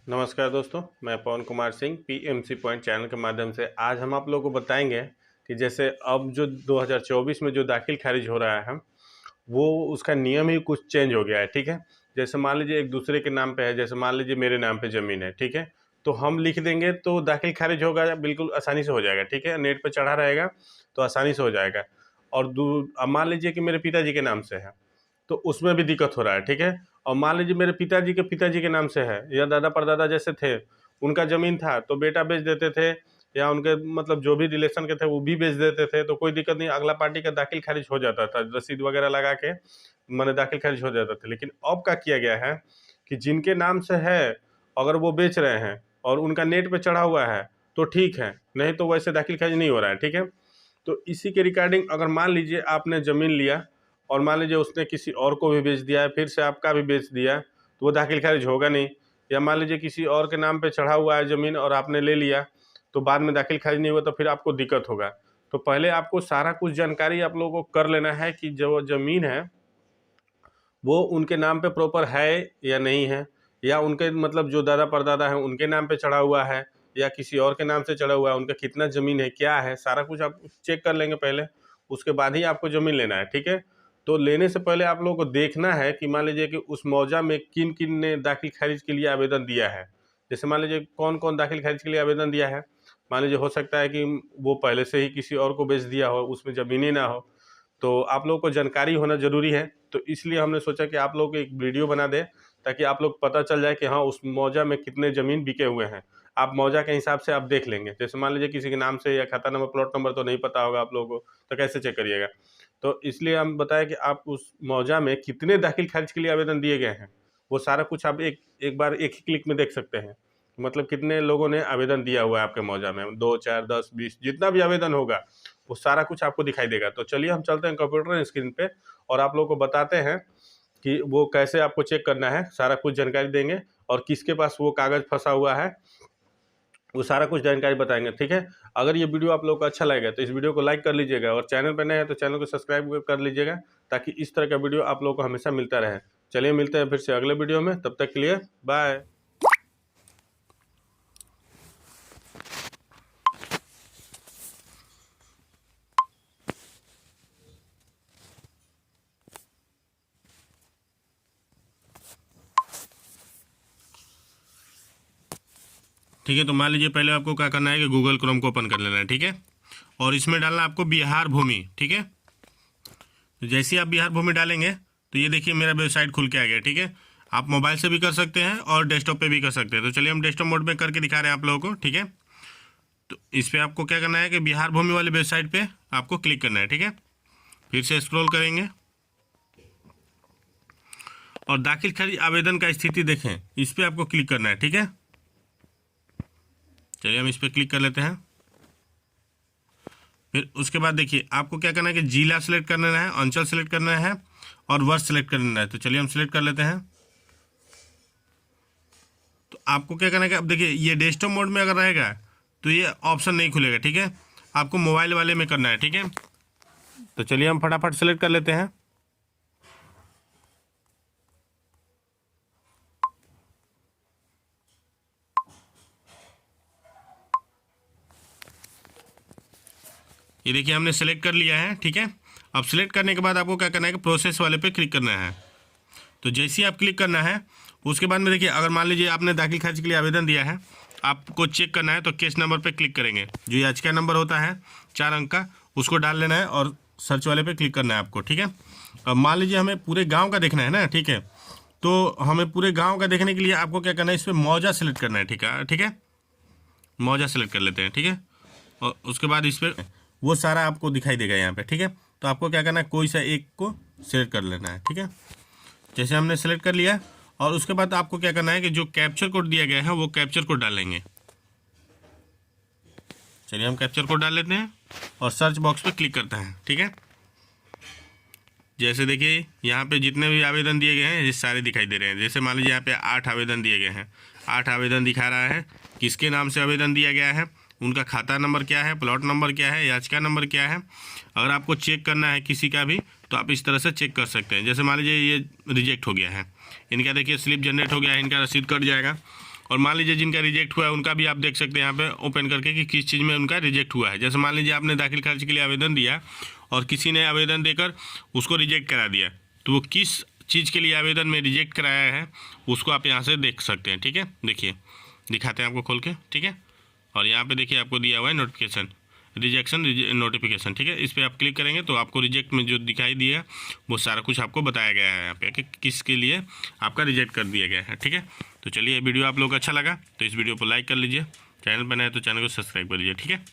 नमस्कार दोस्तों, मैं पवन Kumar Singh PMC point channel के माध्यम से आज हम आप लोगों को बताएंगे कि जैसे अब जो 2024 में जो दाखिल खारिज हो रहा है वो उसका नियम ही कुछ चेंज हो गया है। ठीक है, जैसे मान लीजिए एक दूसरे के नाम पे है, जैसे मान लीजिए मेरे नाम पे ज़मीन है। ठीक है, तो हम लिख देंगे तो दाखिल खारिज होगा, बिल्कुल आसानी से हो जाएगा। ठीक है, नेट पे चढ़ा रहेगा तो आसानी से हो जाएगा। और अब मान लीजिए कि मेरे पिताजी के नाम से है तो उसमें भी दिक्कत हो रहा है। ठीक है, और मान लीजिए मेरे पिताजी के नाम से है या दादा परदादा जैसे थे, उनका ज़मीन था तो बेटा बेच देते थे या उनके मतलब जो भी रिलेशन के थे वो भी बेच देते थे, तो कोई दिक्कत नहीं, अगला पार्टी का दाखिल खारिज हो जाता था, रसीद वगैरह लगा के माने दाखिल खारिज हो जाता था। लेकिन अब क्या किया गया है कि जिनके नाम से है अगर वो बेच रहे हैं और उनका नेट पे चढ़ा हुआ है तो ठीक है, नहीं तो वैसे दाखिल खारिज नहीं हो रहा है। ठीक है, तो इसी के रिगार्डिंग अगर मान लीजिए आपने ज़मीन लिया और मान लीजिए उसने किसी और को भी बेच दिया है, फिर से आपका भी बेच दिया, तो वो दाखिल खारिज होगा नहीं। या मान लीजिए किसी और के नाम पे चढ़ा हुआ है ज़मीन और आपने ले लिया, तो बाद में दाखिल खारिज नहीं हुआ तो फिर आपको दिक्कत होगा। तो पहले आपको सारा कुछ जानकारी आप लोगों को कर लेना है कि जो ज़मीन है वो उनके नाम पे प्रॉपर है या नहीं है, या उनके मतलब जो दादा परदादा हैं उनके नाम पे चढ़ा हुआ है या किसी और के नाम से चढ़ा हुआ है, उनका कितना ज़मीन है, क्या है, सारा कुछ आप चेक कर लेंगे पहले, उसके बाद ही आपको ज़मीन लेना है। ठीक है, तो लेने से पहले आप लोगों को देखना है कि मान लीजिए कि उस मौजा में किन किन ने दाखिल खारिज के लिए आवेदन दिया है। जैसे मान लीजिए कौन कौन दाखिल खारिज के लिए आवेदन दिया है, मान लीजिए हो सकता है कि वो पहले से ही किसी और को बेच दिया हो, उसमें ज़मीन ही ना हो, तो आप लोगों को जानकारी होना ज़रूरी है। तो इसलिए हमने सोचा कि आप लोग को एक वीडियो बना दें ताकि आप लोग पता चल जाए कि हाँ, उस मौजा में कितने ज़मीन बिके हुए हैं। आप मौजा के हिसाब से आप देख लेंगे। जैसे मान लीजिए किसी के नाम से या खाता नंबर, प्लॉट नंबर तो नहीं पता होगा आप लोगों को, तो कैसे चेक करिएगा? तो इसलिए हम बताएँ कि आप उस मौजा में कितने दाखिल खारिज के लिए आवेदन दिए गए हैं, वो सारा कुछ आप एक एक बार एक ही क्लिक में देख सकते हैं। मतलब कितने लोगों ने आवेदन दिया हुआ है आपके मौजा में, 2, 4, 10, 20 जितना भी आवेदन होगा, वो सारा कुछ आपको दिखाई देगा। तो चलिए हम चलते हैं कंप्यूटर स्क्रीन पे और आप लोगों को बताते हैं कि वो कैसे आपको चेक करना है, सारा कुछ जानकारी देंगे और किसके पास वो कागज़ फँसा हुआ है, वो सारा कुछ जानकारी बताएँगे। ठीक है? अगर ये वीडियो आप लोगों को अच्छा लगेगा तो इस वीडियो को लाइक कर लीजिएगा और चैनल पे नए हैं तो चैनल को सब्सक्राइब कर लीजिएगा ताकि इस तरह का वीडियो आप लोगों को हमेशा मिलता रहे। चलिए मिलते हैं फिर से अगले वीडियो में, तब तक के लिए बाय। ठीक है, तो मान लीजिए पहले आपको क्या करना है कि गूगल क्रोम को ओपन कर लेना है। ठीक है, और इसमें डालना आपको बिहार भूमि। ठीक है, तो जैसे ही आप बिहार भूमि डालेंगे तो ये देखिए मेरा वेबसाइट खुल के आ गया। ठीक है, आप मोबाइल से भी कर सकते हैं और डेस्कटॉप पे भी कर सकते हैं। तो चलिए हम डेस्कटॉप मोड में करके दिखा रहे हैं आप लोगों को। ठीक है, तो इस पर आपको क्या करना है कि बिहार भूमि वाले वेबसाइट पे आपको क्लिक करना है। ठीक है, फिर से स्क्रॉल करेंगे और दाखिल खारिज आवेदन का स्थिति देखें, इस पर आपको क्लिक करना है। ठीक है, चलिए हम इस पर क्लिक कर लेते हैं। फिर उसके बाद देखिए आपको क्या करना है कि जिला सेलेक्ट करना है, अंचल सेलेक्ट करना है और वर्ष सेलेक्ट करना है। तो चलिए हम सेलेक्ट कर लेते हैं। तो आपको क्या करना है कि अब देखिए ये डेस्कटॉप मोड में अगर रहेगा तो ये ऑप्शन नहीं खुलेगा। ठीक है, आपको मोबाइल वाले में करना है। ठीक है, तो चलिए हम फटाफट सेलेक्ट कर लेते हैं। ये देखिए हमने सेलेक्ट कर लिया है। ठीक है, अब सेलेक्ट करने के बाद आपको क्या करना है कि प्रोसेस वाले पे क्लिक करना है। तो जैसे ही आप क्लिक करना है उसके बाद में देखिए अगर मान लीजिए आपने दाखिल खारिज के लिए आवेदन दिया है, आपको चेक करना है तो केस नंबर पे क्लिक करेंगे, जो याचिका नंबर होता है 4 अंक का, उसको डाल लेना है और सर्च वाले पे क्लिक करना है आपको। ठीक है, अब मान लीजिए हमें पूरे गाँव का देखना है ना। ठीक है, तो हमें पूरे गाँव का देखने के लिए आपको क्या करना है, इस पर मौजा सेलेक्ट करना है। ठीक है, ठीक है, मौजा सेलेक्ट कर लेते हैं। ठीक है, और उसके बाद इस पर वो सारा आपको दिखाई देगा यहाँ पे। ठीक है, तो आपको क्या करना है, कोई सा एक को सेलेक्ट कर लेना है। ठीक है, जैसे हमने सेलेक्ट कर लिया और उसके बाद आपको क्या करना है कि जो कैप्चर कोड दिया गया है वो कैप्चर कोड डालेंगे। चलिए हम कैप्चर कोड डाल लेते हैं और सर्च बॉक्स पे क्लिक करते हैं। ठीक है, जैसे देखिए यहाँ पे जितने भी आवेदन दिए गए हैं ये सारे दिखाई दे रहे हैं। जैसे मान लीजिए यहाँ पे 8 आवेदन दिए गए हैं, 8 आवेदन दिखा रहा है, किसके नाम से आवेदन दिया गया है, उनका खाता नंबर क्या है, प्लॉट नंबर क्या है, याचिका नंबर क्या है। अगर आपको चेक करना है किसी का भी तो आप इस तरह से चेक कर सकते हैं। जैसे मान लीजिए ये रिजेक्ट हो गया है, इनका देखिए स्लिप जनरेट हो गया है, इनका रसीद कट जाएगा। और मान लीजिए जिनका रिजेक्ट हुआ है उनका भी आप देख सकते हैं यहाँ पे ओपन करके कि किस चीज़ में उनका रिजेक्ट हुआ है। जैसे मान लीजिए आपने दाखिल खारिज के लिए आवेदन दिया और किसी ने आवेदन देकर उसको रिजेक्ट करा दिया, तो वो किस चीज़ के लिए आवेदन में रिजेक्ट कराया है उसको आप यहाँ से देख सकते हैं। ठीक है, देखिए दिखाते हैं आपको खोल के। ठीक है, और यहाँ पे देखिए आपको दिया हुआ है नोटिफिकेशन रिजेक्शन नोटिफिकेशन। ठीक है, इस पर आप क्लिक करेंगे तो आपको रिजेक्ट में जो दिखाई दिया वो सारा कुछ आपको बताया गया है यहाँ पे कि किसके लिए आपका रिजेक्ट कर दिया गया है। ठीक है, तो चलिए वीडियो आप लोग को अच्छा लगा तो इस वीडियो को लाइक कर लीजिए, चैनल पर नए तो चैनल को सब्सक्राइब कर लीजिए। ठीक है।